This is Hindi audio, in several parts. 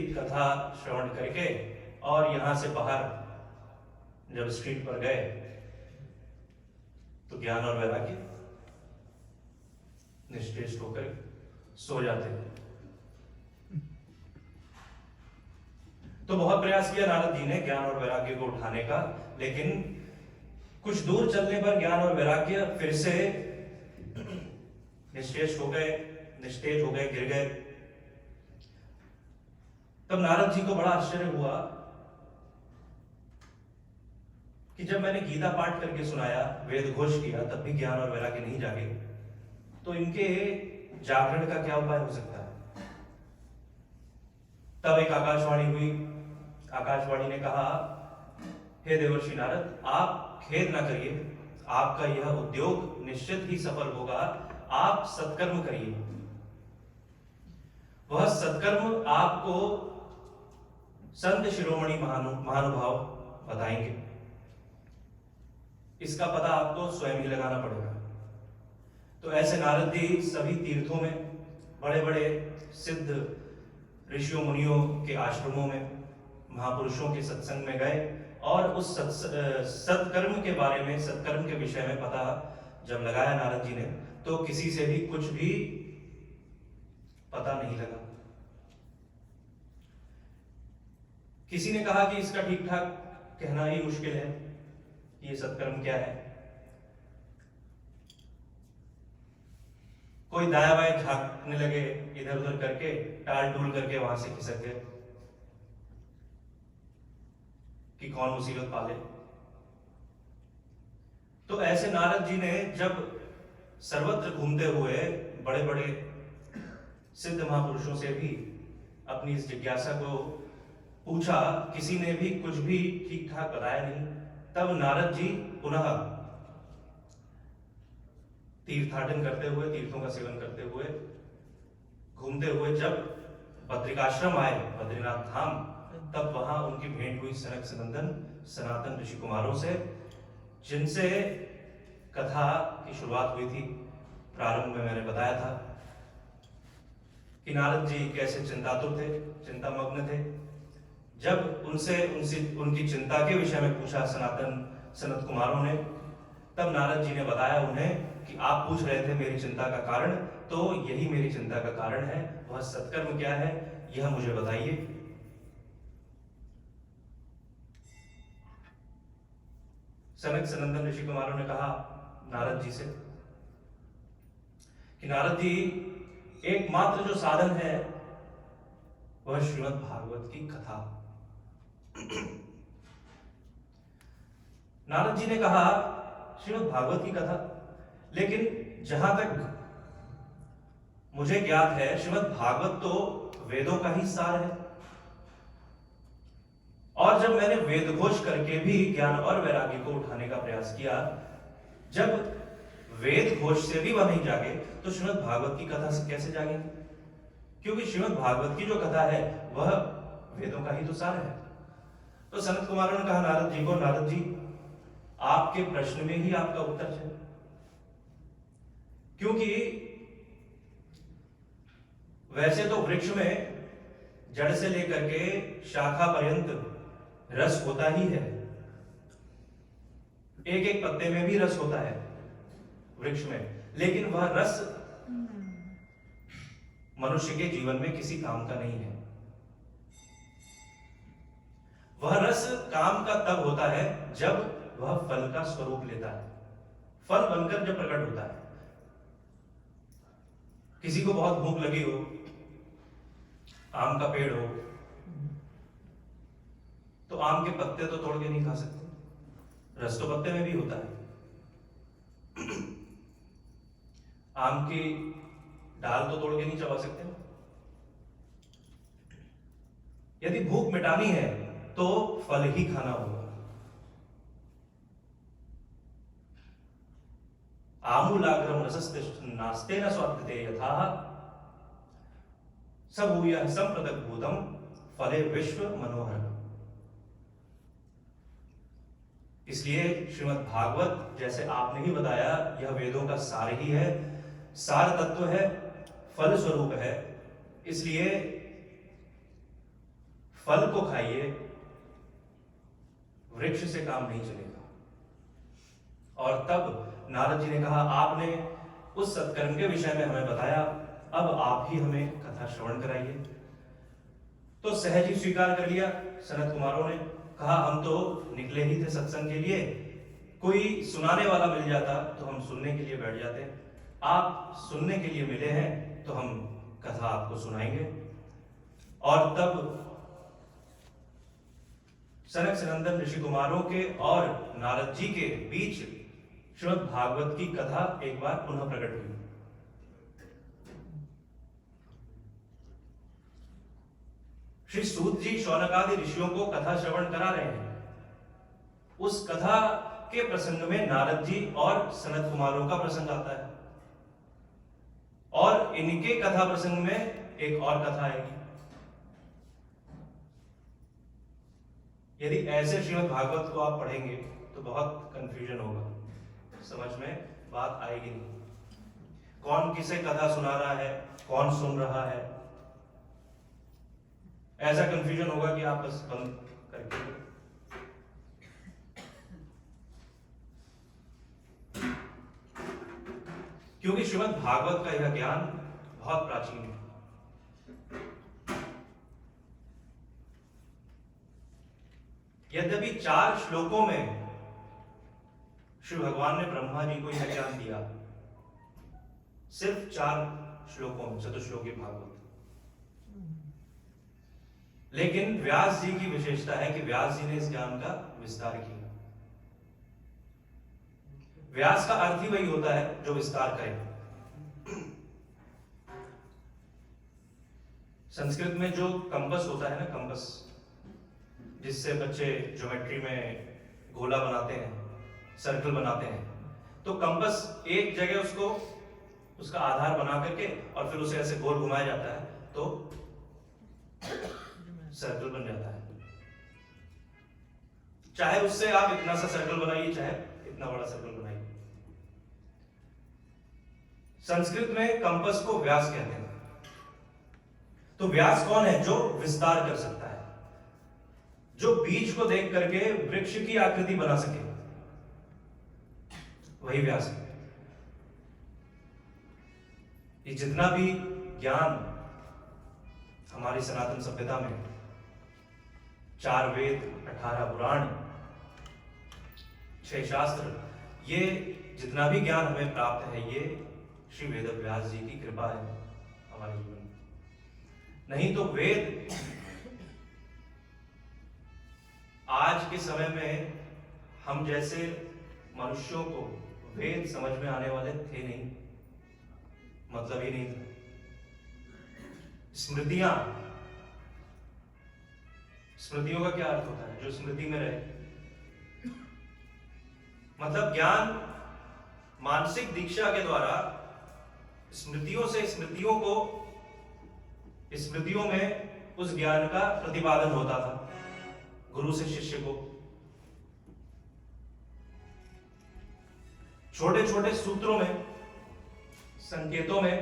कथा श्रवण करके और यहाँ से बाहर जब स्ट्रीट पर गए तो ज्ञान और वैराग्य निश्चेष्ट होकर सो जाते हैं। तो बहुत प्रयास किया नारद जी ने ज्ञान और वैराग्य को उठाने का, लेकिन कुछ दूर चलने पर ज्ञान और वैराग्य फिर से निश्चेष्ट हो गए, निस्तेज हो गए, गिर गए। तब नारद जी को बड़ा आश्चर्य हुआ कि जब मैंने गीता पाठ करके सुनाया, वेद घोष किया, तब भी ज्ञान और वैराग्य नहीं जागे, तो इनके जागरण का क्या उपाय हो सकता है। तब एक आकाशवाणी हुई। आकाशवाणी ने कहा, हे देवर्षि नारद, आप खेद ना करिए, आपका यह उद्योग निश्चित ही सफल होगा, आप सत्कर्म करिए। वह सत्कर्म आपको संत शिरोमणि महानुभाव बताएंगे, इसका पता आपको स्वयं ही लगाना पड़ेगा। तो ऐसे नारद जी सभी तीर्थों में, बड़े बड़े सिद्ध ऋषियों मुनियों के आश्रमों में, महापुरुषों के सत्संग में गए और उस सत्कर्म के बारे में, सत्कर्म के विषय में पता जब लगाया नारद जी ने, तो किसी से भी कुछ भी पता नहीं लगा। किसी ने कहा कि इसका ठीक ठाक कहना ही मुश्किल है कि ये सत्कर्म क्या है। कोई दाया बाया झांकने लगे, इधर उधर करके, टाल टूल करके वहां से खिसक गए कि कौन मुसीबत पाले। तो ऐसे नारद जी ने जब सर्वत्र घूमते हुए बड़े बड़े सिद्ध महापुरुषों से भी अपनी इस जिज्ञासा को पूछा, किसी ने भी कुछ भी ठीक ठाक बताया नहीं। तब नारद जी पुनः तीर्थाटन करते हुए, तीर्थों का सेवन करते हुए, घूमते हुए जब बद्रिकाश्रम आए, बद्रीनाथ धाम, तब वहां उनकी भेंट हुई सनक सनंदन सनातन ऋषि कुमारों से, जिनसे कथा की शुरुआत हुई थी। प्रारंभ में मैंने बताया था कि नारद जी कैसे चिंतातुर थे, चिंतामग्न थे। जब उनसे उनकी चिंता के विषय में पूछा सनत कुमारों ने, तब नारद जी ने बताया उन्हें कि आप पूछ रहे थे मेरी चिंता का कारण, तो यही मेरी चिंता का कारण है। वह सत्कर्म क्या है, यह मुझे बताइए। सनक सनंदन ऋषि कुमारों ने कहा नारद जी से कि नारद जी, एकमात्र जो साधन है वह श्रीमद् भागवत की कथा। नारद जी ने कहा श्रीमद् भागवत की कथा, लेकिन जहां तक मुझे ज्ञात है, श्रीमद् भागवत तो वेदों का ही सार है, और जब मैंने वेद घोष करके भी ज्ञान और वैराग्य को उठाने का प्रयास किया, जब वेद घोष से भी वह नहीं जागे, तो श्रीमद् भागवत की कथा से कैसे जागेंगे? क्योंकि श्रीमद् भागवत की जो कथा है वह वेदों का ही तो सार है। तो सनत कुमारों ने कहा नारद जी को, नारद जी, आपके प्रश्न में ही आपका उत्तर है। क्योंकि वैसे तो वृक्ष में जड़ से लेकर के शाखा पर्यंत रस होता ही है, एक एक पत्ते में भी रस होता है वृक्ष में, लेकिन वह रस मनुष्य के जीवन में किसी काम का नहीं है। वह रस काम का तब होता है जब वह फल का स्वरूप लेता है, फल बनकर जब प्रकट होता है। किसी को बहुत भूख लगी हो, आम का पेड़ हो, तो आम के पत्ते तो तोड़ के नहीं खा सकते, रस तो पत्ते में भी होता है। आम की डाल तो तोड़ के नहीं चबा सकते। यदि भूख मिटानी है तो फल ही खाना होगा। आमूलाग्रम नास्ते न स्वार्थते यथा सबूयः संप्रदक भूतम फले विश्व मनोहर। इसलिए श्रीमद् भागवत, जैसे आपने ही बताया, यह वेदों का सार ही है, सार तत्व है, फल स्वरूप है। इसलिए फल को खाइए, वृक्ष से काम नहीं चलेगा। और तब नारद जी ने कहा, आपने उस सत्कर्म के विषय में हमें बताया, अब आप ही हमें कथा श्रवण कराइए। तो सहज ही स्वीकार कर लिया सनत कुमारों ने। कहा, हम तो निकले ही थे सत्संग के लिए, कोई सुनाने वाला मिल जाता तो हम सुनने के लिए बैठ जाते। आप सुनने के लिए मिले हैं तो हम कथा आपको सुनाएंगे। और तब सनक सनंदन ऋषि कुमारों के और नारद जी के बीच श्रीमद् भागवत की कथा एक बार पुनः प्रकट हुई। श्री सूत जी शौनक आदि ऋषियों को कथा श्रवण करा रहे हैं। उस कथा के प्रसंग में नारद जी और सनत कुमारों का प्रसंग आता है, और इनके कथा प्रसंग में एक और कथा आएगी। यदि ऐसे श्रीमद् भागवत को आप पढ़ेंगे तो बहुत कंफ्यूजन होगा, समझ में बात आएगी नहीं। कौन किसे कथा सुना रहा है, कौन सुन रहा है, ऐसा कंफ्यूजन होगा कि आप बस बंद करके। क्योंकि श्रीमद् भागवत का यह ज्ञान बहुत प्राचीन है। यद्यपि 4 श्लोकों में श्री भगवान ने ब्रह्मा जी को यह ज्ञान दिया, सिर्फ 4 श्लोकों में, चतुश्लोकी भागवत। लेकिन व्यास जी की विशेषता है कि व्यास जी ने इस ज्ञान का विस्तार किया। व्यास का अर्थ ही वही होता है जो विस्तार करे। संस्कृत में जो कंपस होता है ना, कंपस, जिससे बच्चे ज्योमेट्री में गोला बनाते हैं, सर्कल बनाते हैं, तो कंपस एक जगह उसको उसका आधार बना करके और फिर उसे ऐसे गोल घुमाया जाता है तो सर्कल बन जाता है। चाहे उससे आप इतना सा सर्कल बनाइए, चाहे इतना बड़ा सर्कल बनाइए। संस्कृत में कंपस को व्यास कहते हैं। तो व्यास कौन है? जो विस्तार कर सकता है, जो बीज को देख करके वृक्ष की आकृति बना सके, वही व्यास है। ये जितना भी ज्ञान हमारी सनातन सभ्यता में 4 वेद, 18 पुराण, 6 शास्त्र, ये जितना भी ज्ञान हमें प्राप्त है, ये श्री वेद व्यास जी की कृपा है हमारे जीवन में। नहीं तो वेद आज के समय में हम जैसे मनुष्यों को वेद समझ में आने वाले थे नहीं, मतलब ही नहीं था। स्मृतियों का क्या अर्थ होता है? जो स्मृति में रहे। मतलब ज्ञान मानसिक दीक्षा के द्वारा स्मृतियों से स्मृतियों को, स्मृतियों में उस ज्ञान का प्रतिपादन होता था गुरु से शिष्य को। छोटे छोटे सूत्रों में, संकेतों में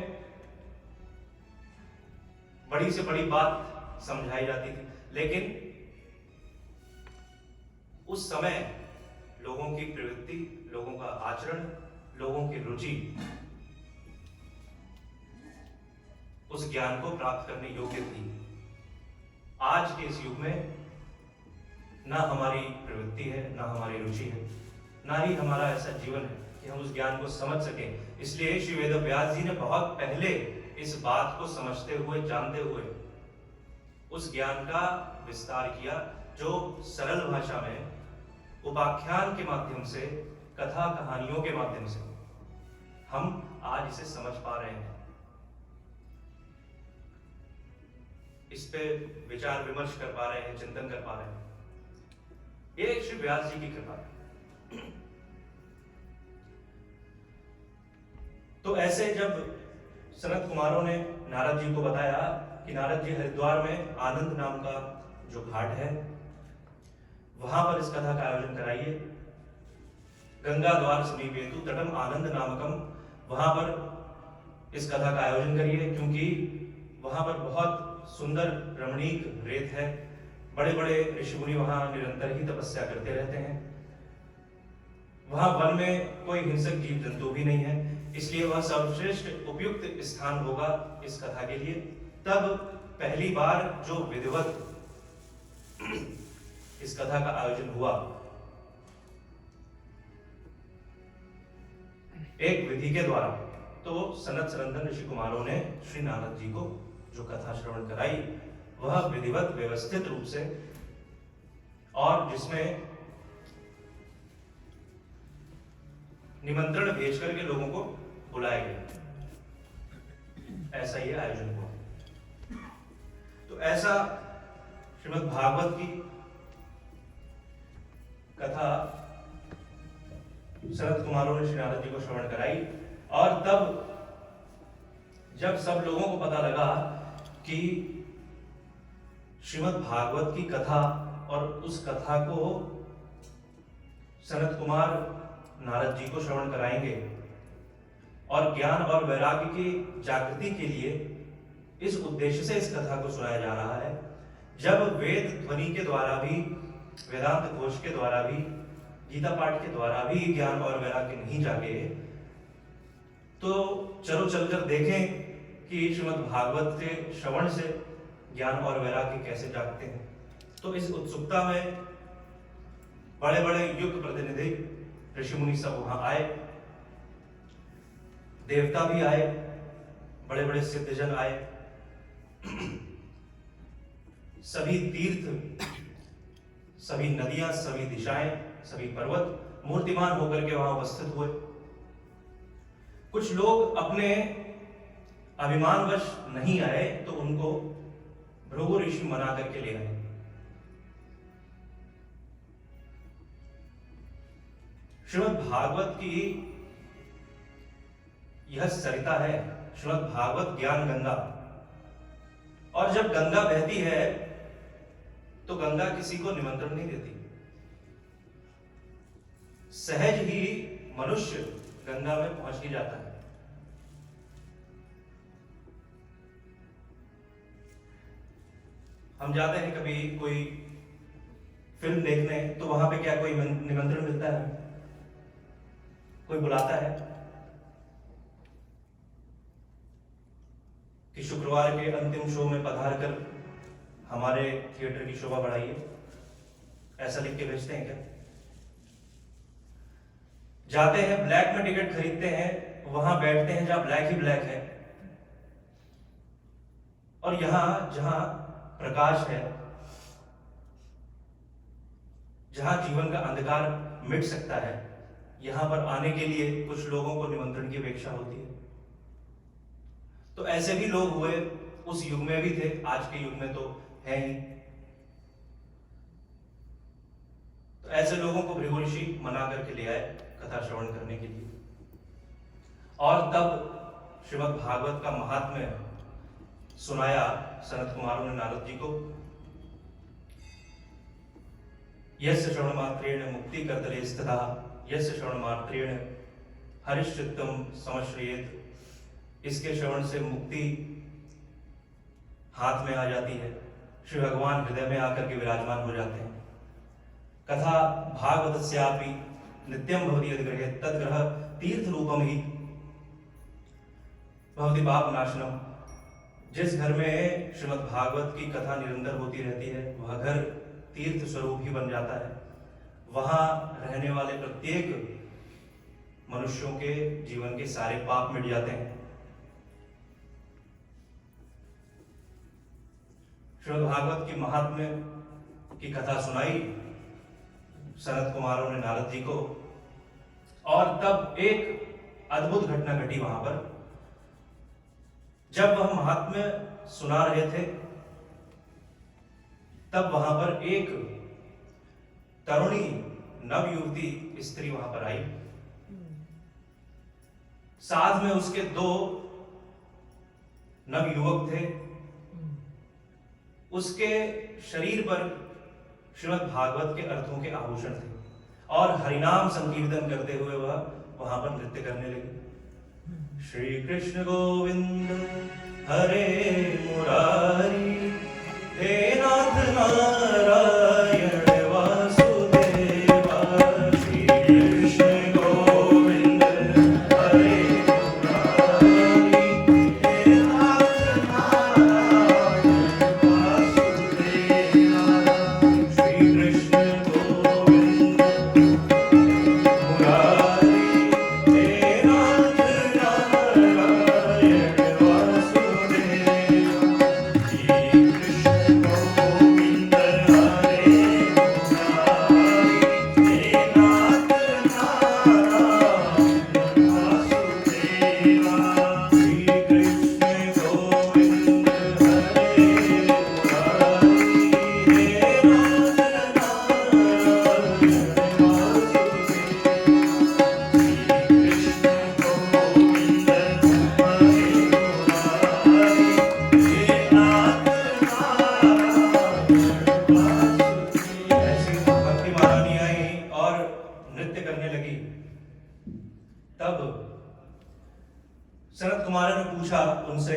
बड़ी से बड़ी बात समझाई जाती थी। लेकिन उस समय लोगों की प्रवृत्ति, लोगों का आचरण, लोगों की रुचि उस ज्ञान को प्राप्त करने योग्य थी। आज के इस युग में ना हमारी प्रवृत्ति है, ना हमारी रुचि है, ना ही हमारा ऐसा जीवन है कि हम उस ज्ञान को समझ सकें। इसलिए श्री वेद व्यास जी ने बहुत पहले इस बात को समझते हुए, जानते हुए उस ज्ञान का विस्तार किया, जो सरल भाषा में उपाख्यान के माध्यम से, कथा कहानियों के माध्यम से हम आज इसे समझ पा रहे हैं। इस पे विचार विमर्श कर पा रहे हैं, चिंतन कर पा रहे हैं। ये श्री व्यास जी की कृपा है। तो ऐसे जब सनत कुमारों ने नारद जी को बताया कि नारद जी, हरिद्वार में आनंद नाम का जो घाट है, वहां पर इस कथा का आयोजन कराइए। गंगा द्वार समीपेतु तटम आनंद नामकम, वहां पर इस कथा का आयोजन करिए, क्योंकि वहां पर बहुत सुंदर रमणीक रेत है, बड़े बड़े ऋषि मुनि वहां निरंतर ही तपस्या करते रहते हैं। वहां वन में कोई हिंसक जीव जंतु भी नहीं है, इसलिए वह सर्वश्रेष्ठ उपयुक्त स्थान होगा इस कथा के लिए। तब पहली बार जो विधिवत इस कथा का आयोजन हुआ, एक विधि के द्वारा, तो सनत सनंदन ऋषि कुमारों ने श्री नारद जी को जो कथा श्रवण कराई वह विधिवत व्यवस्थित रूप से, और जिसमें निमंत्रण भेज करके लोगों को बुलाया गया, ऐसा ये आयोजन हुआ। तो ऐसा श्रीमद् भागवत की कथा सनत कुमारों ने श्री नारद जी को श्रवण कराई। और तब जब सब लोगों को पता लगा कि श्रीमद् भागवत की कथा और उस कथा को सनत कुमार नारद जी को श्रवण कराएंगे और ज्ञान और वैराग्य की जागृति के लिए इस उद्देश्य से इस कथा को सुनाया जा रहा है। जब वेद ध्वनि के द्वारा भी, वेदांत घोष के द्वारा भी, गीता पाठ के द्वारा भी ज्ञान और वैराग्य नहीं जागे, तो चलो चलकर देखें कि श्रीमद् भागवत के श्रवण से ज्ञान और वैराग्य कैसे जागते हैं। तो इस उत्सुकता में बड़े बड़े युग प्रतिनिधि ऋषि मुनि सब वहां आए, देवता भी आए, बड़े बड़े सिद्धजन आए, सभी तीर्थ, सभी नदियां, सभी दिशाएं, सभी पर्वत मूर्तिमान होकर के वहां उपस्थित हुए। कुछ लोग अपने अभिमानवश नहीं आए तो उनको भृगु ऋषि मना करके ले आए। श्रीमद् भागवत की यह सरिता है, श्रीमद् भागवत ज्ञान गंगा, और जब गंगा बहती है तो गंगा किसी को निमंत्रण नहीं देती। सहज ही मनुष्य गंगा में पहुंच ही जाता है। हम जाते हैं कभी कोई फिल्म देखने, तो वहां पे क्या कोई निमंत्रण मिलता है? कोई बुलाता है कि शुक्रवार के अंतिम शो में पधार कर हमारे थिएटर की शोभा बढ़ाइए, ऐसा लिख के भेजते हैं क्या? जाते हैं, ब्लैक में टिकट खरीदते हैं, वहां बैठते हैं जहां ब्लैक ही ब्लैक है, और यहां जहां प्रकाश है, जहां जीवन का अंधकार मिट सकता है, यहां पर आने के लिए कुछ लोगों को निमंत्रण की अपेक्षा होती है। तो ऐसे भी लोग हुए, उस युग में भी थे, आज के युग में तो है ही। तो ऐसे लोगों को भृगु ऋषि मना करके ले आए कथा श्रवण करने के लिए। और तब श्रीमद् भागवत का महात्म्य सुनाया सनत कुमारों ने नारद जी को। यस्य श्रवण मात्रेण मुक्ति कर्तले स्थिता, यस्य श्रवण मात्रेण हरिश्चित्तम समश्रयेत। इसके श्रवण से मुक्ति हाथ में आ जाती है, श्री भगवान हृदय में आकर के विराजमान हो जाते हैं। कथा भागवतस्यापि नित्यम भवति यद्गृहे तद्गृह तीर्थ रूपम ही भवति पाप नाशनम। जिस घर में श्रीमद् भागवत की कथा निरंतर होती रहती है, वह घर तीर्थ स्वरूप ही बन जाता है। वहां रहने वाले प्रत्येक मनुष्यों के जीवन के सारे पाप मिट जाते हैं। श्रीमद् भागवत की महात्म्य की कथा सुनाई सनत कुमारों ने नारद जी को, और तब एक अद्भुत घटना घटी वहां पर। जब वह महात्म्य सुना रहे थे, तब वहां पर एक तरुणी नवयुवती स्त्री वहां पर आई। साथ में उसके दो नवयुवक थे। उसके शरीर पर श्रीमद् भागवत के अर्थों के आभूषण थे, और हरिनाम संकीर्तन करते हुए वह वहां पर नृत्य करने लगे। श्री कृष्ण गोविंद हरे मुरारी, हे नाथ नारायण सनत कुमार ने पूछा उनसे,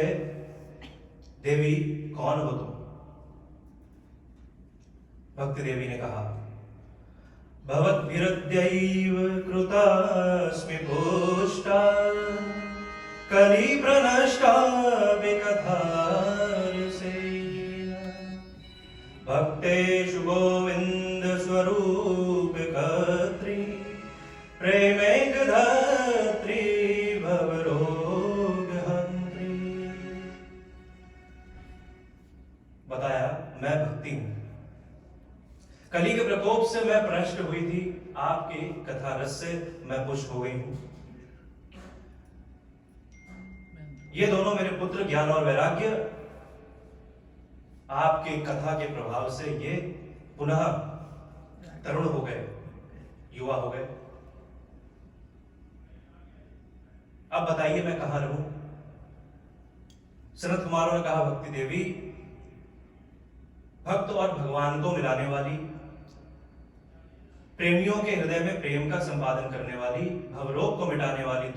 देवी कौन हो तुम? भक्ति देवी ने कहा, भवद्भिरद्यैव कृतास्मि पुष्टा कलि प्रनष्टा विकथारसेन भक्तेषु गोविंद स्वरूप कर्त्री प्रेमैकधात्री भवरोगहंत्री। बताया, मैं भक्ति हूं, कली के प्रकोप से मैं प्रनष्ट हुई थी, आपकी कथा रस से मैं पुष्ट हो गई हूं। ये दोनों मेरे पुत्र ज्ञान और वैराग्य आपकी कथा के प्रभाव से ये पुनः तरुण हो गए, युवा हो गए। अब बताइए मैं कहां रहूं? सनत कुमारों ने कहा, भक्ति देवी, भक्त और भगवान को मिलाने वाली, प्रेमियों के हृदय में प्रेम का संपादन करने वाली, भवरोग को मिटाने वाली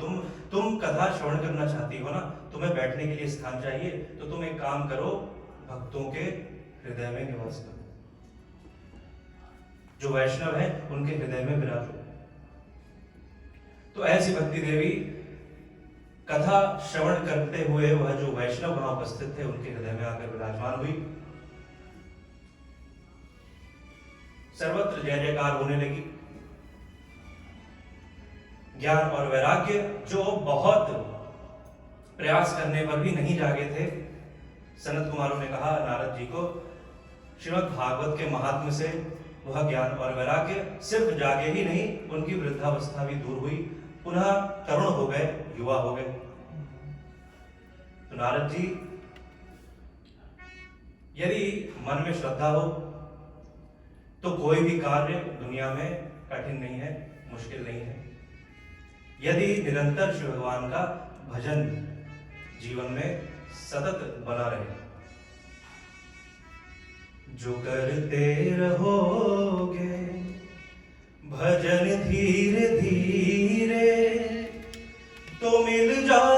तुम कथा श्रवण करना चाहती हो ना? तुम्हें बैठने के लिए स्थान चाहिए, तो तुम एक काम करो, भक्तों के हृदय में निवास करो, जो वैष्णव है उनके हृदय में विराजो। तो ऐसी भक्ति देवी कथा श्रवण करते हुए वह जो वैष्णव वहां उपस्थित थे उनके हृदय में आकर विराजमान हुई। सर्वत्र जय जयकार होने लगी। ज्ञान और वैराग्य जो बहुत प्रयास करने पर भी नहीं जागे थे, सनत कुमारों ने कहा नारद जी को, श्रीमद् भागवत के महात्म्य से वह ज्ञान और वैराग्य सिर्फ जागे ही नहीं, उनकी वृद्धावस्था भी दूर हुई, पुनः तरुण हो गए, युवा हो गए। तो नारद जी, यदि मन में श्रद्धा हो तो कोई भी कार्य दुनिया में कठिन नहीं है, मुश्किल नहीं है। यदि निरंतर शिव भगवान का भजन जीवन में सतत बना रहे, जो करते रहोगे भजन धीरे धीरे तो मिल जाए